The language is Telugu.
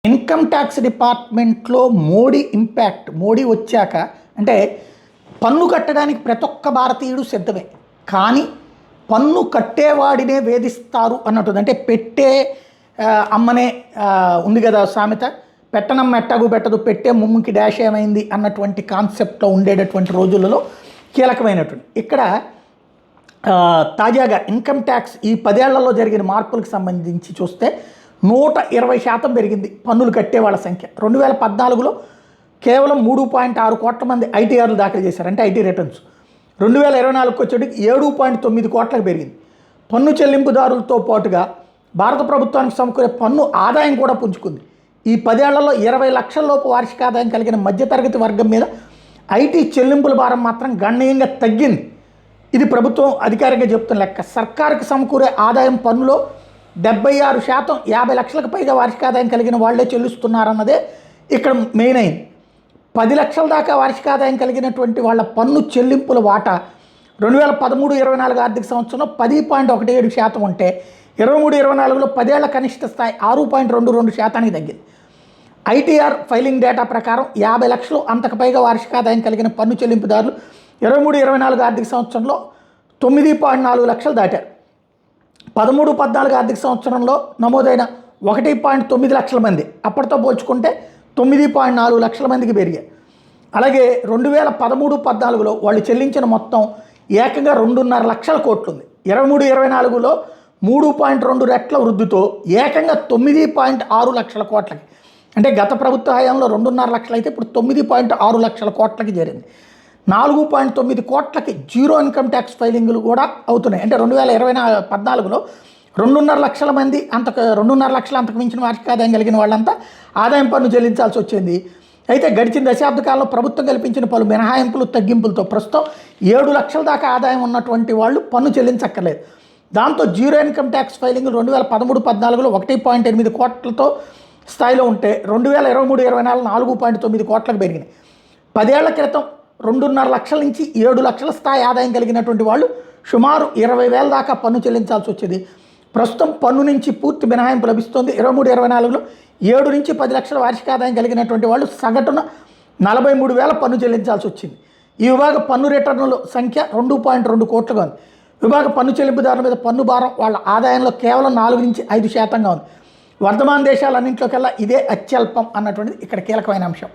ఇన్కమ్ ట్యాక్స్ డిపార్ట్మెంట్లో మోడీ వచ్చాక అంటే పన్ను కట్టడానికి ప్రతి ఒక్క భారతీయుడు సిద్ధమే. కానీ పన్ను కట్టేవాడినే వేధిస్తారు అన్నట్టుంది. అంటే పెట్టే అమ్మనే ఉంది కదా సామెత, పెట్టనమ్మ ఎట్టగు పెట్టదు, పెట్టే ముమ్ముకి డాష్ ఏమైంది అన్నటువంటి కాన్సెప్ట్లో ఉండేటటువంటి రోజులలో కీలకమైనటువంటి ఇక్కడ తాజాగా ఇన్కమ్ ట్యాక్స్ ఈ 10 ఏళ్లలో జరిగిన మార్పులకు సంబంధించి చూస్తే 120% పెరిగింది పన్నులు కట్టే వాళ్ళ సంఖ్య. 2014లో కేవలం 3.6 కోట్ల మంది ఐటీఆర్లు దాఖలు చేశారు, అంటే ఐటీ రిటర్న్స్. 2024కి వచ్చేటికి 7.9 కోట్లకు పెరిగింది. పన్ను చెల్లింపుదారులతో పాటుగా భారత ప్రభుత్వానికి సమకూరే పన్ను ఆదాయం కూడా పుంజుకుంది. ఈ 10 ఏళ్లలో 20 లక్షల లోపు వార్షిక ఆదాయం కలిగిన మధ్యతరగతి వర్గం మీద ఐటీ చెల్లింపుల భారం మాత్రం గణనీయంగా తగ్గింది. ఇది ప్రభుత్వం అధికారికంగా చెప్తున్న లెక్క. సర్కారుకి సమకూరే ఆదాయం పన్నులో 76% 50 లక్షలకు పైగా వార్షిక ఆదాయం కలిగిన వాళ్లే చెల్లిస్తున్నారన్నదే ఇక్కడ మెయిన్ అయింది. 10 లక్షల దాకా వార్షిక ఆదాయం కలిగినటువంటి వాళ్ళ పన్ను చెల్లింపుల వాటా 2013-24 ఆర్థిక సంవత్సరంలో 10.17% ఉంటే 23-24లో 10 ఏళ్ల కనిష్ట స్థాయి 6.22% తగ్గింది. ఐటీఆర్ ఫైలింగ్ డేటా ప్రకారం 50 లక్షలు అంతకు పైగా వార్షిక ఆదాయం కలిగిన పన్ను చెల్లింపుదారులు 23-24 ఆర్థిక సంవత్సరంలో 9.4 లక్షలు దాటారు. 13-14 ఆర్థిక సంవత్సరంలో నమోదైన 1.9 లక్షల మంది అప్పటితో పోల్చుకుంటే 9.4 లక్షల మందికి పెరిగాయి. అలాగే 2013-14లో వాళ్ళు చెల్లించిన మొత్తం ఏకంగా 2.5 లక్షల కోట్లు ఉంది. 23-24లో 3.2 రెట్ల వృద్ధితో ఏకంగా 9.6 లక్షల కోట్లకి, అంటే గత ప్రభుత్వ హయాంలో 2.5 లక్షలు అయితే ఇప్పుడు 9.6 లక్షల కోట్లకి చేరింది. 4.9 కోట్లకి జీరో ఇన్కమ్ ట్యాక్స్ ఫైలింగ్లు కూడా అవుతున్నాయి. అంటే 2014లో 2.5 లక్షల మంది 2.5 లక్షల అంతకు మించిన వార్షిక ఆదాయం కలిగిన వాళ్ళంతా ఆదాయం పన్ను చెల్లించాల్సి వచ్చింది. అయితే గడిచిన దశాబ్ద కాలంలో ప్రభుత్వం కల్పించిన పలు మినహాయింపులు తగ్గింపులతో ప్రస్తుతం 7 లక్షల దాకా ఆదాయం ఉన్నటువంటి వాళ్ళు పన్ను చెల్లించక్కర్లేదు. దాంతో జీరో ఇన్కమ్ ట్యాక్స్ ఫైలింగ్లు 2013-14లో 1.8 కోట్లతో స్థాయిలో ఉంటే 2023-24 4.9 కోట్లకు పెరిగినాయి. 10 ఏళ్ల క్రితం 2.5 లక్షల నుంచి 7 లక్షల స్థాయి ఆదాయం కలిగినటువంటి వాళ్ళు సుమారు 20,000 దాకా పన్ను చెల్లించాల్సి వచ్చేది. ప్రస్తుతం పన్ను నుంచి పూర్తి మినహాయింపు లభిస్తుంది. 23-24లో 7 నుంచి 10 లక్షల వార్షిక ఆదాయం కలిగినటువంటి వాళ్ళు సగటున 43,000 పన్ను చెల్లించాల్సి వచ్చింది. ఈ విభాగ పన్ను రిటర్నుల సంఖ్య 2.2 కోట్లుగా ఉంది. విభాగ పన్ను చెల్లింపుదారుల మీద పన్ను భారం వాళ్ళ ఆదాయంలో కేవలం 4 నుంచి 5% ఉంది. వర్ధమాన దేశాలన్నింటిలోకెల్లా ఇదే అత్యల్పం అన్నటువంటిది ఇక్కడ కీలకమైన అంశం.